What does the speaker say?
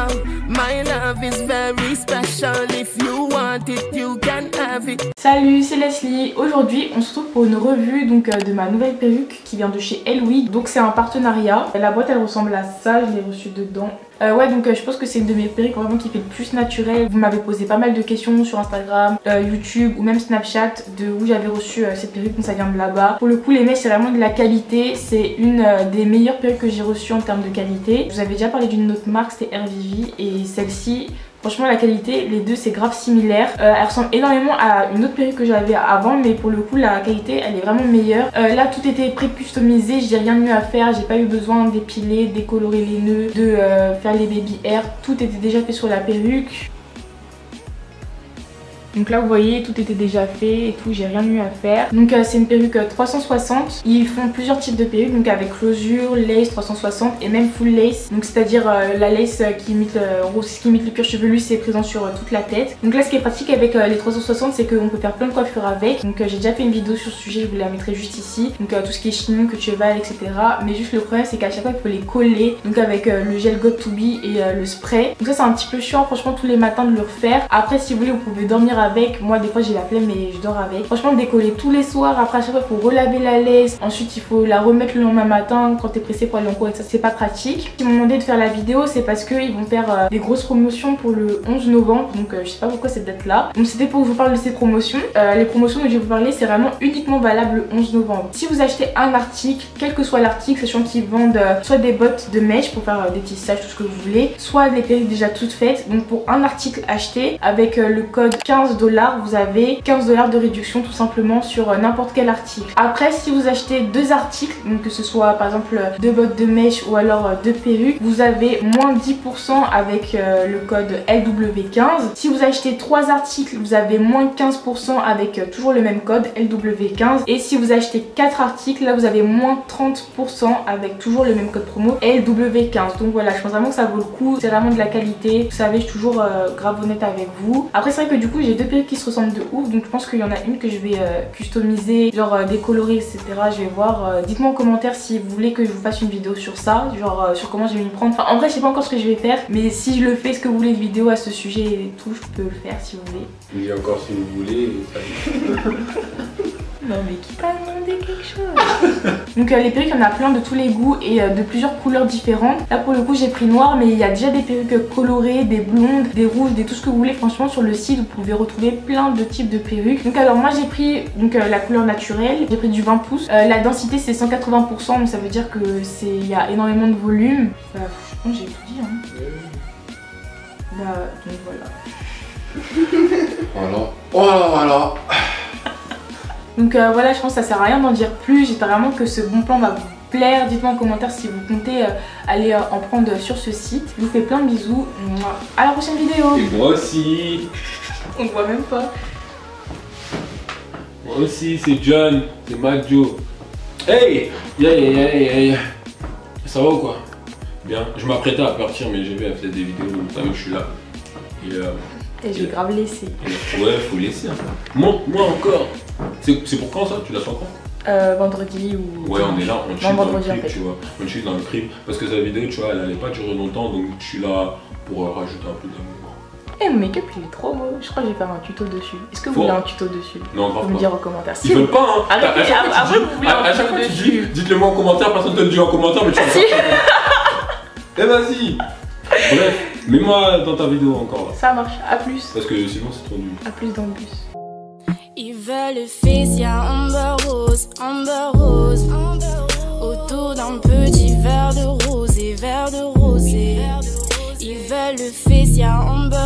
now. My love is very special. If you want it, you can have it. Salut, c'est Leslie. Aujourd'hui, on se retrouve pour une revue donc, de ma nouvelle perruque qui vient de chez Elwi. Donc c'est un partenariat. La boîte elle ressemble à ça, je l'ai reçue dedans. Ouais, donc je pense que c'est une de mes perruques vraiment qui fait le plus naturel. Vous m'avez posé pas mal de questions sur Instagram, YouTube ou même Snapchat de où j'avais reçu cette perruque, donc ça vient de là-bas. Pour le coup les mèches c'est vraiment de la qualité, c'est une des meilleures perruques que j'ai reçues en termes de qualité. Je vous avais déjà parlé d'une autre marque, c'était RVV, et celle-ci, franchement la qualité, les deux c'est grave similaire. Elle ressemble énormément à une autre perruque que j'avais avant, mais pour le coup la qualité elle est vraiment meilleure. Là tout était pré-customisé, j'ai rien de mieux à faire, j'ai pas eu besoin d'épiler, décolorer les nœuds, de faire les baby hair, tout était déjà fait sur la perruque. Donc là vous voyez tout était déjà fait et tout, j'ai rien eu à faire. Donc c'est une perruque 360. Ils font plusieurs types de perruques, donc avec closure, lace 360 et même full lace. Donc c'est à dire la lace qui imite le cuir chevelu, c'est présent sur toute la tête. Donc là ce qui est pratique avec les 360 c'est qu'on peut faire plein de coiffures avec. Donc j'ai déjà fait une vidéo sur ce sujet, je vous la mettrai juste ici. Donc tout ce qui est chignon, queue de cheval, etc. Mais juste le problème c'est qu'à chaque fois il faut les coller. Donc avec le gel Got2b et le spray. Donc ça c'est un petit peu chiant franchement tous les matins de le refaire. Après si vous voulez vous pouvez dormir avec. Moi des fois j'ai la flemme mais je dors avec. Franchement décoller tous les soirs, après à chaque fois il faut relaver la lace, ensuite il faut la remettre le lendemain matin quand t'es pressé pour aller en cours et ça c'est pas pratique. Ils m'ont demandé de faire la vidéo, c'est parce qu'ils vont faire des grosses promotions pour le 11 novembre, donc je sais pas pourquoi cette date là. Donc c'était pour que je vous parle de ces promotions. Les promotions dont je vais vous parler c'est vraiment uniquement valable le 11 novembre. Si vous achetez un article, quel que soit l'article, sachant qu'ils vendent soit des bottes de mèche pour faire des tissages, tout ce que vous voulez, soit des perruques déjà toutes faites. Donc pour un article acheté avec le code 15$, vous avez 15$ de réduction tout simplement sur n'importe quel article. Après si vous achetez deux articles, donc que ce soit par exemple deux bottes de mèche ou alors deux perruques, vous avez moins 10% avec le code LW15. Si vous achetez trois articles, vous avez moins 15% avec toujours le même code LW15. Et si vous achetez 4 articles, là vous avez moins 30% avec toujours le même code promo LW15. Donc voilà, je pense vraiment que ça vaut le coup, c'est vraiment de la qualité. Vous savez, je suis toujours grave honnête avec vous. Après c'est vrai que du coup j'ai deux perruques qui se ressemblent de ouf, donc je pense qu'il y en a une que je vais customiser, genre décolorer, etc. Je vais voir. Dites-moi en commentaire si vous voulez que je vous fasse une vidéo sur ça, genre sur comment je vais m'y prendre. Enfin, en vrai je sais pas encore ce que je vais faire, mais si je le fais, est-ce que vous voulez une vidéo à ce sujet et tout, je peux le faire si vous voulez. Il y a encore si vous voulez. Non mais qui t'a demandé quelque chose? Donc les perruques, il y en a plein de tous les goûts et de plusieurs couleurs différentes. Là pour le coup j'ai pris noir, mais il y a déjà des perruques colorées, des blondes, des rouges, des tout ce que vous voulez. Franchement sur le site vous pouvez retrouver plein de types de perruques. Donc alors moi j'ai pris donc, la couleur naturelle, j'ai pris du 20 pouces. La densité c'est 180%, donc ça veut dire que il y a énormément de volume. Je pense que j'ai tout dit hein. Donc voilà. Voilà. Donc voilà, je pense que ça sert à rien d'en dire plus. J'espère vraiment que ce bon plan va vous plaire. Dites-moi en commentaire si vous comptez aller en prendre sur ce site. Je vous fais plein de bisous. À la prochaine vidéo. Et moi aussi. On ne voit même pas. Moi aussi, c'est John, c'est Majo. Hey, yeah. Ça va ou quoi? Bien. Je m'apprêtais à partir, mais j'ai vu elle faisait des vidéos, donc je suis là. Et je vais grave laisser. Ouais, faut laisser un peu. Montre-moi encore. C'est pour quand ça? Tu l'as fait quand? Vendredi ou... Ouais, on est là, on chill dans le clip, en fait. tu vois. On chill dans le clip. Parce que sa vidéo, tu vois, elle allait pas durer longtemps, donc je suis là pour rajouter un peu d'amour. Eh, mon make-up il est trop beau. Je crois que je vais faire un tuto dessus. Est-ce que vous voulez un tuto dessus? Non, grave pas. Vous me dire en commentaire. Ils veulent pas, hein. Arrêtez, après vous voulez un tuto dessus. Dites-le moi en commentaire, personne te le dit en commentaire, mais tu vas faire. Eh vas-y. Bref, mets-moi dans ta vidéo encore là. Ça marche, à plus. Parce que sinon c'est trop nul. À plus dans le bus. Ils veulent fils, y'a Amber Rose. Autour d'un petit verre de rosé, Ils veulent le fils, y'a Amber